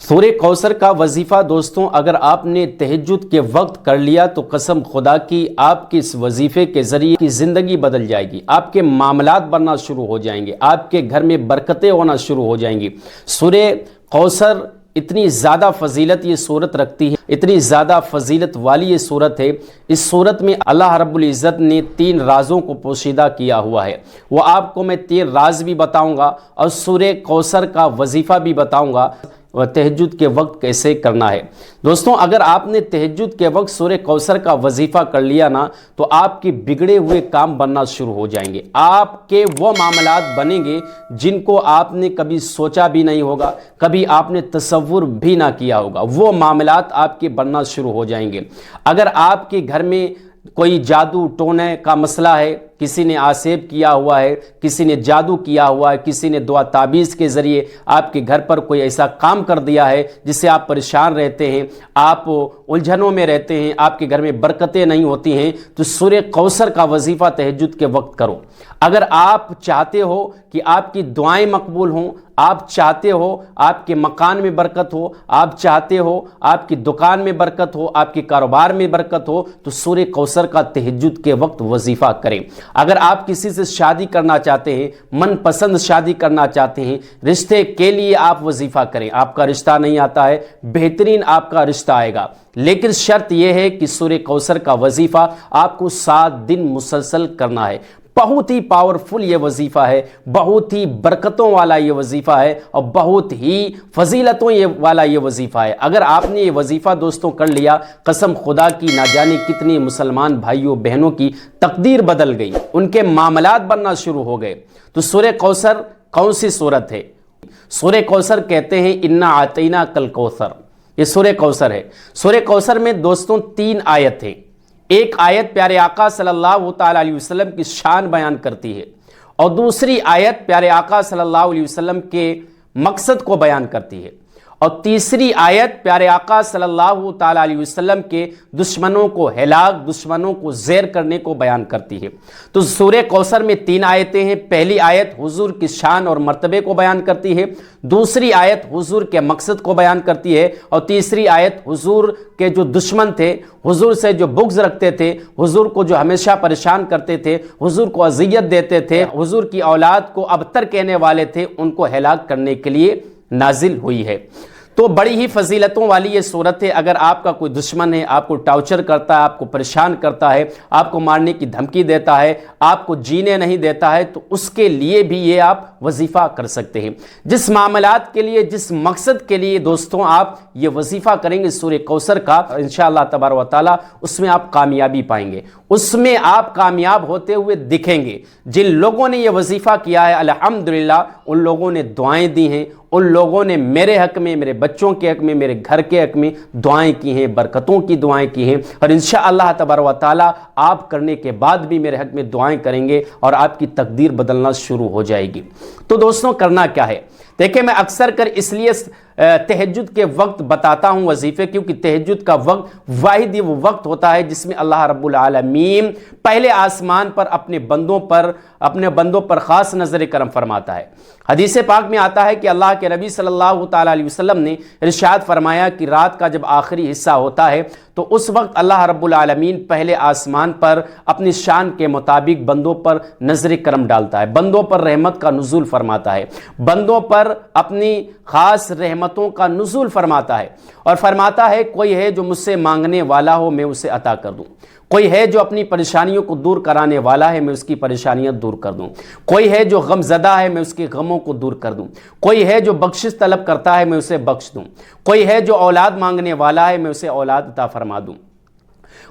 سورہ کوثر کا وظیفہ دوستوں اگر آپ نے تہجد کے وقت کر لیا تو قسم خدا کی آپ کی اس وظیفے کے ذریعے کی زندگی بدل جائے گی، آپ کے معاملات بننا شروع ہو جائیں گے، آپ کے گھر میں برکتیں ہونا شروع ہو جائیں گی۔ سورہ کوثر اتنی زیادہ فضیلت یہ سورت رکھتی ہے، اتنی زیادہ فضیلت والی یہ سورت ہے۔ اس سورت میں اللہ رب العزت نے 3 رازوں کو پوشیدہ کیا ہوا ہے، وہ آپ کو میں 3 راز بھی بتاؤں گا اور سورہ کوثر کا وظیفہ بھی بتاؤں گا اور تہجد کے وقت کیسے کرنا ہے۔ دوستوں اگر آپ نے تہجد کے وقت سورہ کوثر کا وظیفہ کر لیا نا تو آپ کے بگڑے ہوئے کام بننا شروع ہو جائیں گے، آپ کے وہ معاملات بنیں گے جن کو آپ نے کبھی سوچا بھی نہیں ہوگا، کبھی آپ نے تصور بھی نہ کیا ہوگا، وہ معاملات آپ کے بننا شروع ہو جائیں گے۔ اگر آپ کے گھر میں کوئی جادو ٹونے کا مسئلہ ہے، کسی نے آسیب کیا ہوا ہے، کسی نے جادو کیا ہوا ہے، کسی نے دعا تعویذ کے ذریعے آپ کے گھر پر کوئی ایسا کام کر دیا ہے جس سے آپ پریشان رہتے ہیں، آپ الجھنوں میں رہتے ہیں، آپ کے گھر میں برکتیں نہیں ہوتی ہیں، تو سورہ کوثر کا وظیفہ تہجد کے وقت کرو۔ اگر آپ چاہتے ہو کہ آپ کی دعائیں مقبول ہوں، آپ چاہتے ہو آپ کے مکان میں برکت ہو، آپ چاہتے ہو آپ کی دکان میں برکت ہو، آپ کے کاروبار میں برکت ہو، تو سورہ کوثر کا تہجد کے وقت وظیفہ کریں۔ اگر آپ کسی سے شادی کرنا چاہتے ہیں، من پسند شادی کرنا چاہتے ہیں، رشتے کے لیے آپ وظیفہ کریں۔ آپ کا رشتہ نہیں آتا ہے، بہترین آپ کا رشتہ آئے گا، لیکن شرط یہ ہے کہ سورہ کوثر کا وظیفہ آپ کو 7 دن مسلسل کرنا ہے۔ بہت ہی پاورفل یہ وظیفہ ہے، بہت ہی برکتوں والا یہ وظیفہ ہے اور بہت ہی فضیلتوں والا یہ وظیفہ ہے۔ اگر آپ نے یہ وظیفہ دوستوں کر لیا، قسم خدا کی نہ جانے کتنی مسلمان بھائیوں بہنوں کی تقدیر بدل گئی، ان کے معاملات بننا شروع ہو گئے۔ تو سورہ کوثر کون سی سورت ہے؟ سورہ کوثر کہتے ہیں انا اعطیناک الکوثر، یہ سورہ کوثر ہے۔ سورہ کوثر میں دوستوں 3 آیت ہیں۔ ایک آیت پیارے آقا صلی اللہ تعالیٰ علیہ وسلم کی شان بیان کرتی ہے اور دوسری آیت پیارے آقا صلی اللہ علیہ وسلم کے مقصد کو بیان کرتی ہے اور تیسری آیت پیارے آقا صلی اللہ تعالیٰ علیہ وسلم کے دشمنوں کو ہلاک، دشمنوں کو زیر کرنے کو بیان کرتی ہے۔ تو سورہ کوثر میں 3 آیتیں ہیں۔ پہلی آیت حضور کی شان اور مرتبے کو بیان کرتی ہے، دوسری آیت حضور کے مقصد کو بیان کرتی ہے اور تیسری آیت حضور کے جو دشمن تھے، حضور سے جو بغض رکھتے تھے، حضور کو جو ہمیشہ پریشان کرتے تھے، حضور کو اذیت دیتے تھے، حضور کی اولاد کو ابتر کہنے والے تھے، ان کو ہلاک کرنے کے لیے نازل ہوئی ہے۔ تو بڑی ہی فضیلتوں والی یہ صورت ہے۔ اگر آپ کا کوئی دشمن ہے، آپ کو ٹارچر کرتا ہے، آپ کو پریشان کرتا ہے، آپ کو مارنے کی دھمکی دیتا ہے، آپ کو جینے نہیں دیتا ہے، تو اس کے لیے بھی یہ آپ وظیفہ کر سکتے ہیں۔ جس معاملات کے لیے، جس مقصد کے لیے دوستوں آپ یہ وظیفہ کریں گے سورہ کوثر کا، انشاءاللہ تبارک و تعالی اس میں آپ کامیابی پائیں گے، اس میں آپ کامیاب ہوتے ہوئے دکھیں گے۔ جن لوگوں نے یہ وظیفہ کیا ہے الحمدللہ ان لوگوں نے دعائیں دی ہیں، ان لوگوں نے میرے حق میں، میرے بچوں کے حق میں، میرے گھر کے حق میں دعائیں کی ہیں، برکتوں کی دعائیں کی ہیں، اور انشاءاللہ تبارک و تعالی آپ کرنے کے بعد بھی میرے حق میں دعائیں کریں گے اور آپ کی تقدیر بدلنا شروع ہو جائے گی۔ تو دوستوں کرنا کیا ہے؟ دیکھیں میں اکثر کر اس لیے تہجد کے وقت بتاتا ہوں وظیفے، کیونکہ تہجد کا وقت واحد ہی وہ وقت ہوتا ہے جس میں اللہ رب العالمین پہلے آسمان پر اپنے بندوں پر خاص نظر کرم فرماتا ہے۔ حدیث پاک میں آتا ہے کہ اللہ کے نبی صلی اللہ تعالیٰ علیہ وسلم نے ارشاد فرمایا کہ رات کا جب آخری حصہ ہوتا ہے تو اس وقت اللہ رب العالمین پہلے آسمان پر اپنی شان کے مطابق بندوں پر نظر کرم ڈالتا ہے، بندوں پر رحمت کا نزول فرماتا ہے، بندوں پر اپنی خاص رحمتوں کا نزول فرماتا ہے اور فرماتا ہے کوئی ہے جو مجھ سے مانگنے والا ہو میں اسے عطا کر دوں، کوئی ہے جو اپنی پریشانیوں کو دور کرانے والا ہے میں اس کی پریشانیاں دور کر دوں، کوئی ہے جو غم زدہ ہے میں اس کے غموں کو دور کر دوں، کوئی ہے جو بخشش طلب کرتا ہے میں اسے بخش دوں، کوئی ہے جو اولاد مانگنے والا ہے میں اسے اولاد عطا فرما دوں،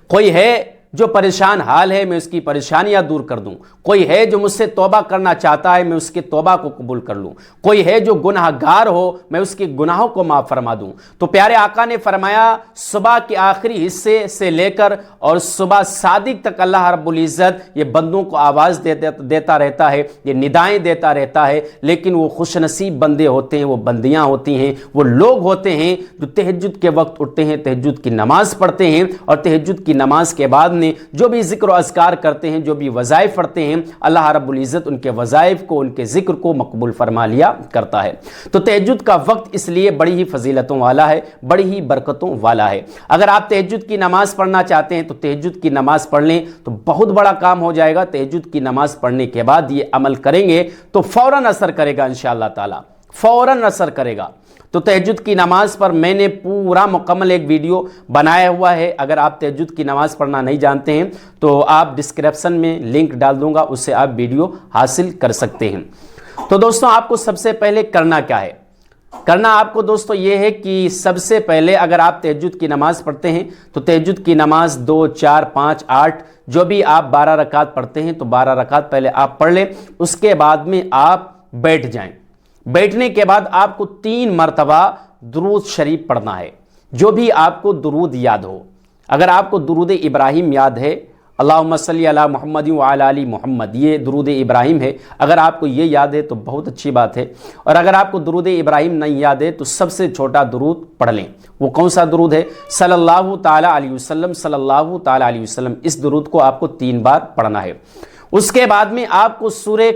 کوئی ہے جو پریشان حال ہے میں اس کی پریشانیاں دور کر دوں، کوئی ہے جو مجھ سے توبہ کرنا چاہتا ہے میں اس کے توبہ کو قبول کر لوں، کوئی ہے جو گناہ گار ہو میں اس کے گناہوں کو معاف فرما دوں۔ تو پیارے آقا نے فرمایا صبح کے آخری حصے سے لے کر اور صبح صادق تک اللہ رب العزت یہ بندوں کو آواز دیتا رہتا ہے، یہ ندائیں دیتا رہتا ہے، لیکن وہ خوش نصیب بندے ہوتے ہیں، وہ بندیاں ہوتی ہیں، وہ لوگ ہوتے ہیں جو تہجد کے وقت اٹھتے ہیں، تہجد کی نماز پڑھتے ہیں اور تہجد کی نماز کے بعد نے جو بھی ذکر و اذکار کرتے ہیں, جو بھی وظائف پڑھتے ہیں, اللہ رب العزت ان کے وظائف کو, ان کے ذکر کو مقبول فرما لیا کرتا ہے. تو تہجد کا وقت اس لیے بڑی ہی فضیلتوں والا ہے, بڑی ہی برکتوں والا ہے. اگر آپ تہجد کی نماز پڑھنا چاہتے ہیں تو تہجد کی نماز پڑھ لیں تو بہت بڑا کام ہو جائے گا. تہجد کی نماز پڑھنے کے بعد یہ عمل کریں گے تو فوراً اثر کرے گا انشاءاللہ تعالی, فوراً اثر کرے گا. تو تہجد کی نماز پر میں نے پورا مکمل ایک ویڈیو بنایا ہوا ہے. اگر آپ تہجد کی نماز پڑھنا نہیں جانتے ہیں تو آپ ڈسکرپشن میں لنک ڈال دوں گا, اس سے آپ ویڈیو حاصل کر سکتے ہیں. تو دوستوں آپ کو سب سے پہلے کرنا کیا ہے؟ کرنا آپ کو دوستوں یہ ہے کہ سب سے پہلے اگر آپ تہجد کی نماز پڑھتے ہیں تو تہجد کی نماز 2, 4, 5, 8 جو بھی آپ 12 رکعت پڑھتے ہیں تو 12 رکعت پہلے آپ پڑھ لیں. اس کے بعد میں آپ بیٹھ جائیں. بیٹھنے کے بعد آپ کو 3 مرتبہ درود شریف پڑھنا ہے, جو بھی آپ کو درود یاد ہو. اگر آپ کو درود ابراہیم یاد ہے, اللہم صلی علی محمد وعلی آل محمد, یہ درود ابراہیم ہے, اگر آپ کو یہ یاد ہے تو بہت اچھی بات ہے. اور اگر آپ کو درود ابراہیم نہیں یاد ہے تو سب سے چھوٹا درود پڑھ لیں. وہ کون سا درود ہے؟ صلی اللہ تعالی علیہ وسلم, صلی اللہ تعالی علیہ وسلم. اس درود کو آپ کو 3 بار پڑھنا ہے. اس کے بعد میں آپ کو سورہ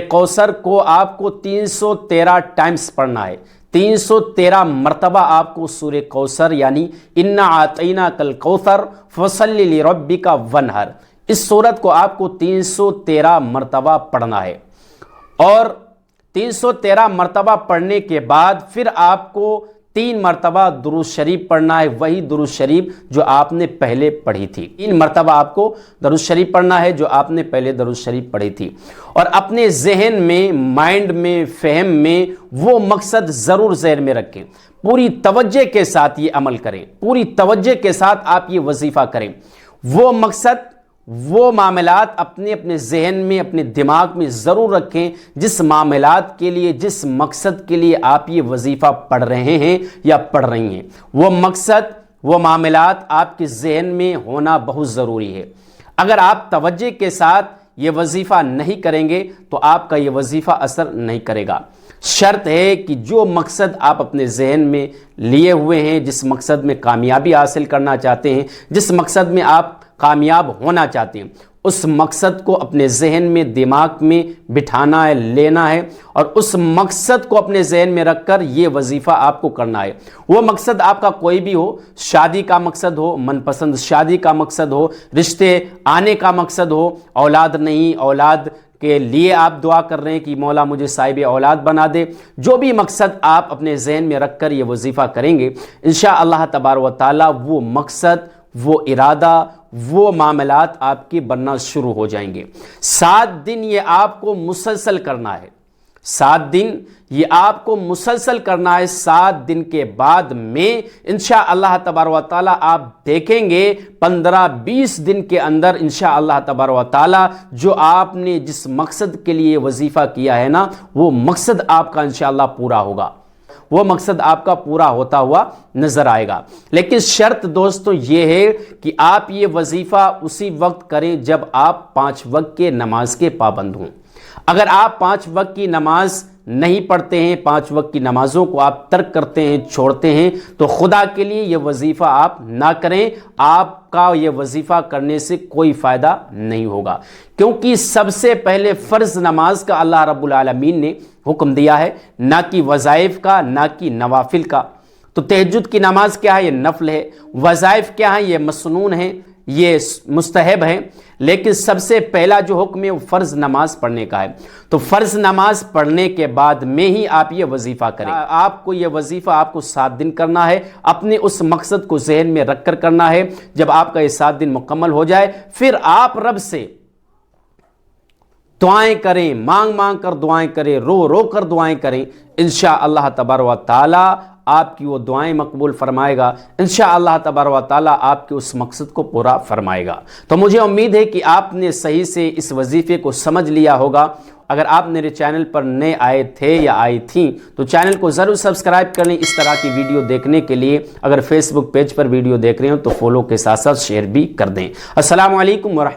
کوثر کو آپ کو 313 ٹائمز پڑھنا ہے. 313 مرتبہ آپ کو سورہ کوثر یعنی انا اعطیناک الکوثر فصلی لربک وانحر, اس سورت کو آپ کو 313 مرتبہ پڑھنا ہے. اور 313 مرتبہ پڑھنے کے بعد پھر آپ کو 3 مرتبہ درود شریف پڑھنا ہے, وہی درود شریف جو آپ نے پہلے پڑھی تھی. 3 مرتبہ آپ کو درود شریف پڑھنا ہے جو آپ نے پہلے درود شریف پڑھی تھی. اور اپنے ذہن میں, مائنڈ میں, فہم میں وہ مقصد ضرور ذہن میں رکھیں. پوری توجہ کے ساتھ یہ عمل کریں, پوری توجہ کے ساتھ آپ یہ وظیفہ کریں. وہ مقصد, وہ معاملات اپنے ذہن میں, اپنے دماغ میں ضرور رکھیں جس معاملات کے لیے, جس مقصد کے لیے آپ یہ وظیفہ پڑھ رہے ہیں یا پڑھ رہی ہیں. وہ مقصد, وہ معاملات آپ کے ذہن میں ہونا بہت ضروری ہے. اگر آپ توجہ کے ساتھ یہ وظیفہ نہیں کریں گے تو آپ کا یہ وظیفہ اثر نہیں کرے گا. شرط ہے کہ جو مقصد آپ اپنے ذہن میں لیے ہوئے ہیں, جس مقصد میں کامیابی حاصل کرنا چاہتے ہیں, جس مقصد میں آپ کامیاب ہونا چاہتے ہیں, اس مقصد کو اپنے ذہن میں, دماغ میں بٹھانا ہے, لینا ہے, اور اس مقصد کو اپنے ذہن میں رکھ کر یہ وظیفہ آپ کو کرنا ہے. وہ مقصد آپ کا کوئی بھی ہو, شادی کا مقصد ہو, من پسند شادی کا مقصد ہو, رشتے آنے کا مقصد ہو, اولاد نہیں, اولاد کے لیے آپ دعا کر رہے ہیں کہ مولا مجھے صاحب اولاد بنا دے. جو بھی مقصد آپ اپنے ذہن میں رکھ کر یہ وظیفہ کریں گے انشاءاللہ تبارک و تعالی وہ مقصد, وہ ارادہ, وہ معاملات آپ کے بننا شروع ہو جائیں گے. 7 دن یہ آپ کو مسلسل کرنا ہے. 7 دن یہ آپ کو مسلسل کرنا ہے. 7 دن کے بعد میں انشاءاللہ تبارک و تعالی آپ دیکھیں گے 15-20 دن کے اندر انشاءاللہ تبارک و تعالی جو آپ نے جس مقصد کے لیے وظیفہ کیا ہے نا, وہ مقصد آپ کا انشاءاللہ پورا ہوگا, وہ مقصد آپ کا پورا ہوتا ہوا نظر آئے گا. لیکن شرط دوستوں یہ ہے کہ آپ یہ وظیفہ اسی وقت کریں جب آپ 5 وقت کے نماز کے پابند ہوں. اگر آپ 5 وقت کی نماز نہیں پڑھتے ہیں, 5 وقت کی نمازوں کو آپ ترک کرتے ہیں, چھوڑتے ہیں, تو خدا کے لیے یہ وظیفہ آپ نہ کریں. آپ کا یہ وظیفہ کرنے سے کوئی فائدہ نہیں ہوگا, کیونکہ سب سے پہلے فرض نماز کا اللہ رب العالمین نے حکم دیا ہے, نہ کہ وظائف کا, نہ کہ نوافل کا. تو تہجد کی نماز کیا ہے؟ یہ نفل ہے. وظائف کیا ہے؟ یہ مسنون ہے, یہ مستحب ہے. لیکن سب سے پہلا جو حکم ہے وہ فرض نماز پڑھنے کا ہے. تو فرض نماز پڑھنے کے بعد میں ہی آپ یہ وظیفہ کریں. آپ کو یہ وظیفہ آپ کو 7 دن کرنا ہے, اپنے اس مقصد کو ذہن میں رکھ کر کرنا ہے. جب آپ کا یہ 7 دن مکمل ہو جائے پھر آپ رب سے دعائیں کریں, مانگ مانگ کر دعائیں کریں, رو رو کر دعائیں کریں. انشاءاللہ تبارک و تعالی آپ کی وہ دعائیں مقبول فرمائے گا. انشاءاللہ تبارک و تعالی آپ کے اس مقصد کو پورا فرمائے گا. تو مجھے امید ہے کہ آپ نے صحیح سے اس وظیفے کو سمجھ لیا ہوگا. اگر آپ میرے چینل پر نئے آئے تھے یا آئی تھیں تو چینل کو ضرور سبسکرائب کر لیں اس طرح کی ویڈیو دیکھنے کے لیے. اگر فیس بک پیج پر ویڈیو دیکھ رہے ہوں تو فالو کے ساتھ ساتھ شیئر بھی کر دیں. السلام علیکم ورحمۃ اللہ.